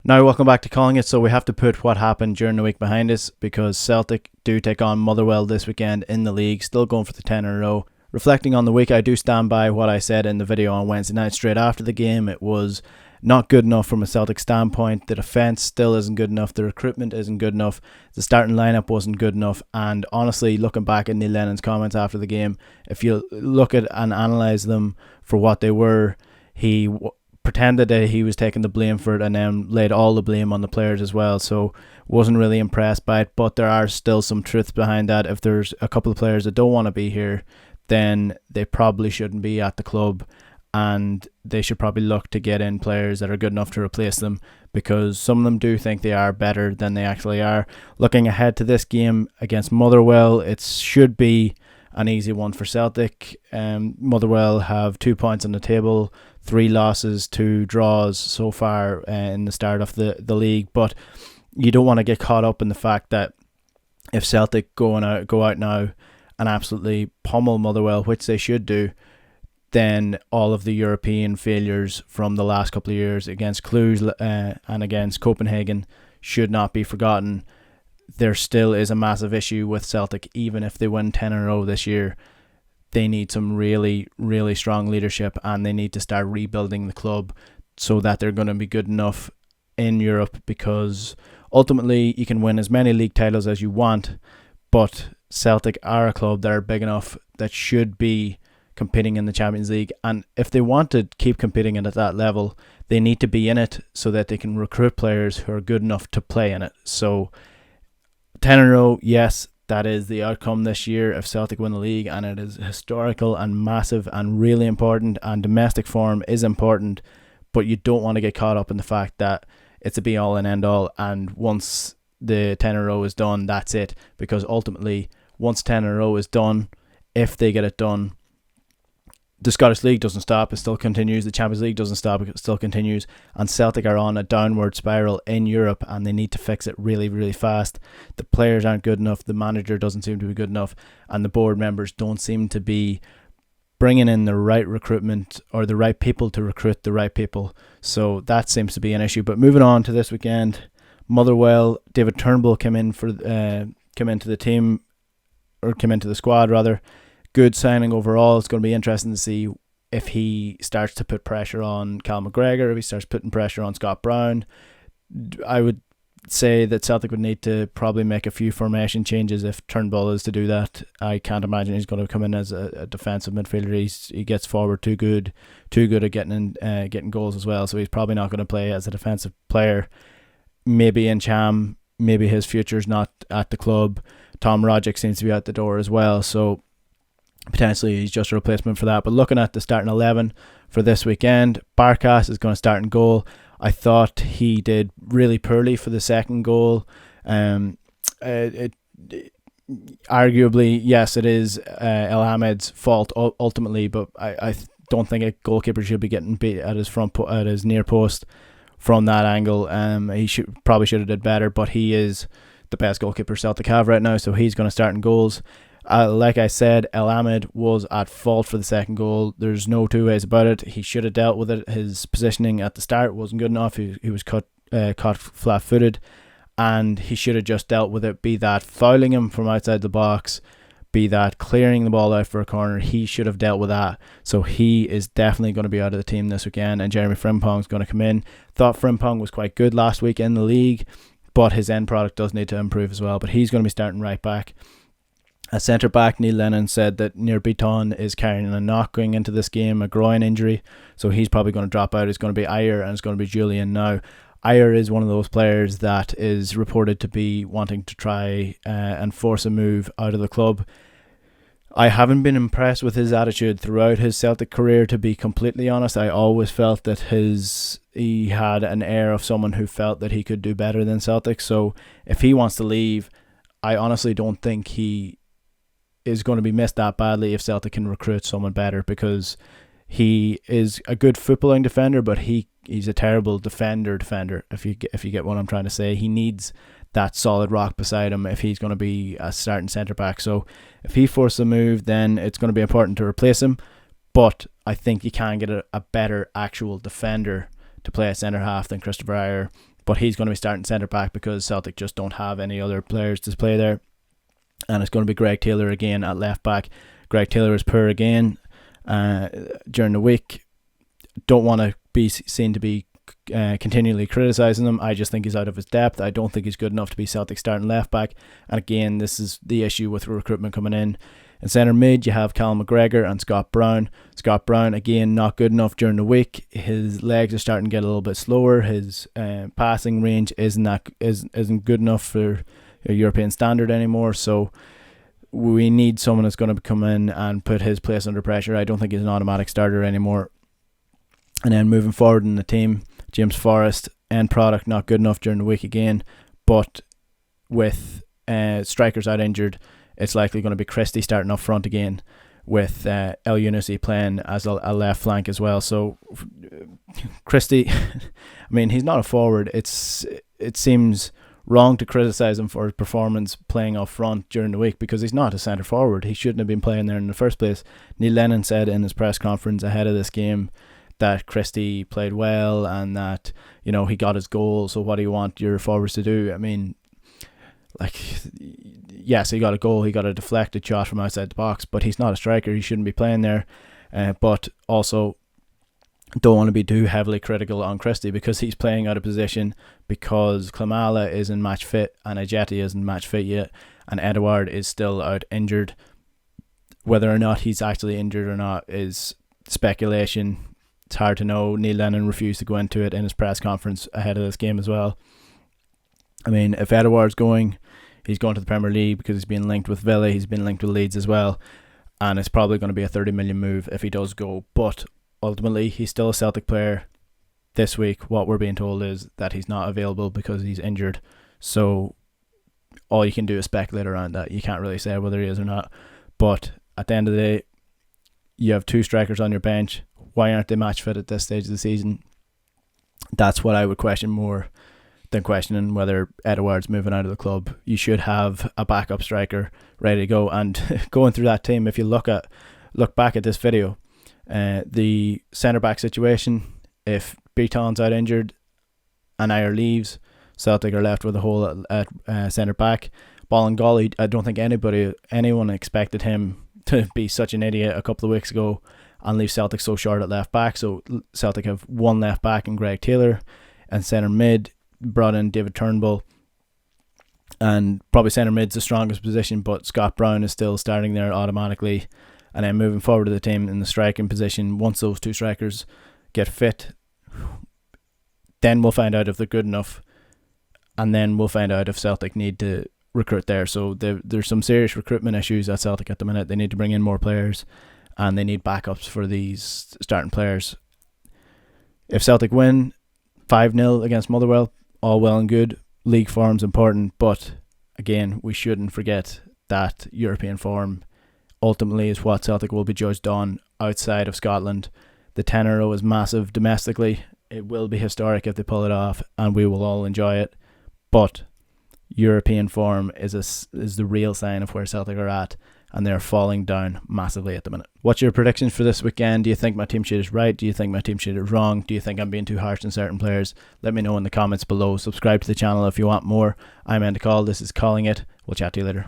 Now, welcome back to Calling It. So we have to put what happened during the week behind us because Celtic do take on Motherwell this weekend in the league, still going for the 10 in a row. Reflecting on the week, I do stand by what I said in the video on Wednesday night straight after the game. It was not good enough from a Celtic standpoint. The defence still isn't good enough. The recruitment isn't good enough. The starting lineup wasn't good enough. And honestly, looking back at Neil Lennon's comments after the game, if you look at and analyse them for what they were, he pretended that he was taking the blame for it and then laid all the blame on the players as well. So wasn't really impressed by it. But there are still some truths behind that. If there's a couple of players that don't want to be here, then they probably shouldn't be at the club, and they should probably look to get in players that are good enough to replace them, because some of them do think they are better than they actually are. Looking ahead to this game against Motherwell, it should be an easy one for Celtic. Motherwell have 2 points on the table, 3 losses, 2 draws so far in the start of the league, but you don't want to get caught up in the fact that if Celtic go out now and absolutely pummel Motherwell, which they should do, then all of the European failures from the last couple of years against Cluj and against Copenhagen should not be forgotten. There still is a massive issue with Celtic. Even if they win 10 in a row this year, they need some really, really strong leadership, and they need to start rebuilding the club so that they're going to be good enough in Europe, because ultimately you can win as many league titles as you want, but Celtic are a club that are big enough that should be competing in the Champions League, and if they want to keep competing at that level, they need to be in it so that they can recruit players who are good enough to play in it. So 10 in a row, yes, that is the outcome this year if Celtic win the league, and it is historical and massive and really important, and domestic form is important, but you don't want to get caught up in the fact that it's a be all and end all, and once the 10 in a row is done, that's it, because ultimately once 10 in a row is done, if they get it done, the Scottish League doesn't stop, it still continues. The Champions League doesn't stop, it still continues. And Celtic are on a downward spiral in Europe, and they need to fix it really, really fast. The players aren't good enough, the manager doesn't seem to be good enough, and the board members don't seem to be bringing in the right recruitment or the right people to recruit the right people. So that seems to be an issue. But moving on to this weekend, Motherwell, David Turnbull came into the squad rather. Good signing overall. It's going to be interesting to see if he starts to put pressure on Cal McGregor, if he starts putting pressure on Scott Brown. I would say that Celtic would need to probably make a few formation changes if Turnbull is to do that. I can't imagine he's going to come in as a defensive midfielder. He gets forward too good at getting goals as well. So he's probably not going to play as a defensive player. Maybe in Cham, maybe his future's not at the club. Tom Rogic seems to be out the door as well. So potentially he's just a replacement for that. But looking at the starting 11 for this weekend, Barkas is going to start in goal. I thought he did really poorly for the second goal. Arguably, yes, it is El Hamed's fault ultimately, but I don't think a goalkeeper should be getting beat at his near post from that angle. He probably should have did better, but he is the best goalkeeper Celtic have right now, so he's going to start in goals. Like I said, El Hamed was at fault for the second goal. There's no two ways about it. He should have dealt with it. His positioning at the start wasn't good enough. He was caught flat-footed, and he should have just dealt with it, be that fouling him from outside the box, be that clearing the ball out for a corner. He should have dealt with that. So he is definitely going to be out of the team this weekend, and Jeremy Frimpong's going to come in. Thought Frimpong was quite good last week in the league, but his end product does need to improve as well. But he's going to be starting right back. At centre back, Neil Lennon said that Nir Biton is carrying a knock going into this game, a groin injury, so he's probably going to drop out. It's going to be Ayer and it's going to be Julian now. Ayer is one of those players that is reported to be wanting to try and force a move out of the club. I haven't been impressed with his attitude throughout his Celtic career, to be completely honest. I always felt that he had an air of someone who felt that he could do better than Celtic. So if he wants to leave, I honestly don't think he is going to be missed that badly if Celtic can recruit someone better, because he is a good footballing defender, but he's a terrible defender, if you get what I'm trying to say. He needs that solid rock beside him if he's going to be a starting centre back. So if he forces a move, then it's going to be important to replace him, but I think you can get a better actual defender to play at centre half than Christopher Ayer. but he's going to be starting centre back because Celtic just don't have any other players to play there. And it's going to be Greg Taylor again at left back. Greg Taylor is poor again during the week. Don't want to be seen to be continually criticising him. I just think he's out of his depth. I don't think he's good enough to be Celtic starting left back. And again, this is the issue with recruitment coming in. In centre mid, you have Callum McGregor and Scott Brown. Scott Brown, again, not good enough during the week. His legs are starting to get a little bit slower. His passing range isn't good enough for a European standard anymore. So we need someone that's going to come in and put his place under pressure. I don't think he's an automatic starter anymore. And then moving forward in the team, James Forrest, end product, not good enough during the week again. But with strikers out injured, it's likely going to be Christie starting up front again, with El Yunusi playing as a left flank as well. So Christie, I mean, he's not a forward. It seems wrong to criticise him for his performance playing up front during the week because he's not a centre forward. He shouldn't have been playing there in the first place. Neil Lennon said in his press conference ahead of this game that Christie played well and that, you know, he got his goal, so what do you want your forwards to do? I mean, like, yes, he got a goal, he got a deflected shot from outside the box, but he's not a striker, he shouldn't be playing there. But also don't want to be too heavily critical on Christie because he's playing out of position because Klimala isn't match fit and Ajeti isn't match fit yet, and Edouard is still out injured. Whether or not he's actually injured or not is speculation. It's hard to know. Neil Lennon refused to go into it in his press conference ahead of this game as well. I mean, if Edouard's going, he's going to the Premier League because he's been linked with Villa, he's been linked with Leeds as well, and it's probably going to be a 30 million move if he does go. But ultimately, he's still a Celtic player. This week, what we're being told is that he's not available because he's injured. So all you can do is speculate around that. You can't really say whether he is or not. But at the end of the day, you have two strikers on your bench. Why aren't they match fit at this stage of the season? That's what I would question more than questioning whether Edouard's moving out of the club. You should have a backup striker ready to go. And going through that team, if you look back at this video, the centre back situation, if Beaton's out injured and Ayer leaves, Celtic are left with a hole at centre back. Bolingoli, I don't think anyone expected him to be such an idiot a couple of weeks ago and leave Celtic so short at left back. So Celtic have one left back in Greg Taylor, and centre mid brought in David Turnbull, and probably centre mid's the strongest position, but Scott Brown is still starting there automatically. And then moving forward to the team in the striking position, once those two strikers get fit, then we'll find out if they're good enough, and then we'll find out if Celtic need to recruit there. So there's some serious recruitment issues at Celtic at the minute. They need to bring in more players, and they need backups for these starting players. If Celtic win 5-0 against Motherwell, all well and good. League form's important, but again, we shouldn't forget that European form ultimately is what Celtic will be judged on outside of Scotland. The 10-0 is massive domestically. It will be historic if they pull it off, and we will all enjoy it. But European form is the real sign of where Celtic are at, and they're falling down massively at the minute. What's your predictions for this weekend? Do you think my team sheet is right? Do you think my team sheet is wrong? Do you think I'm being too harsh on certain players? Let me know in the comments below. Subscribe to the channel if you want more. I'm Endicall. This is Calling It. We'll chat to you later.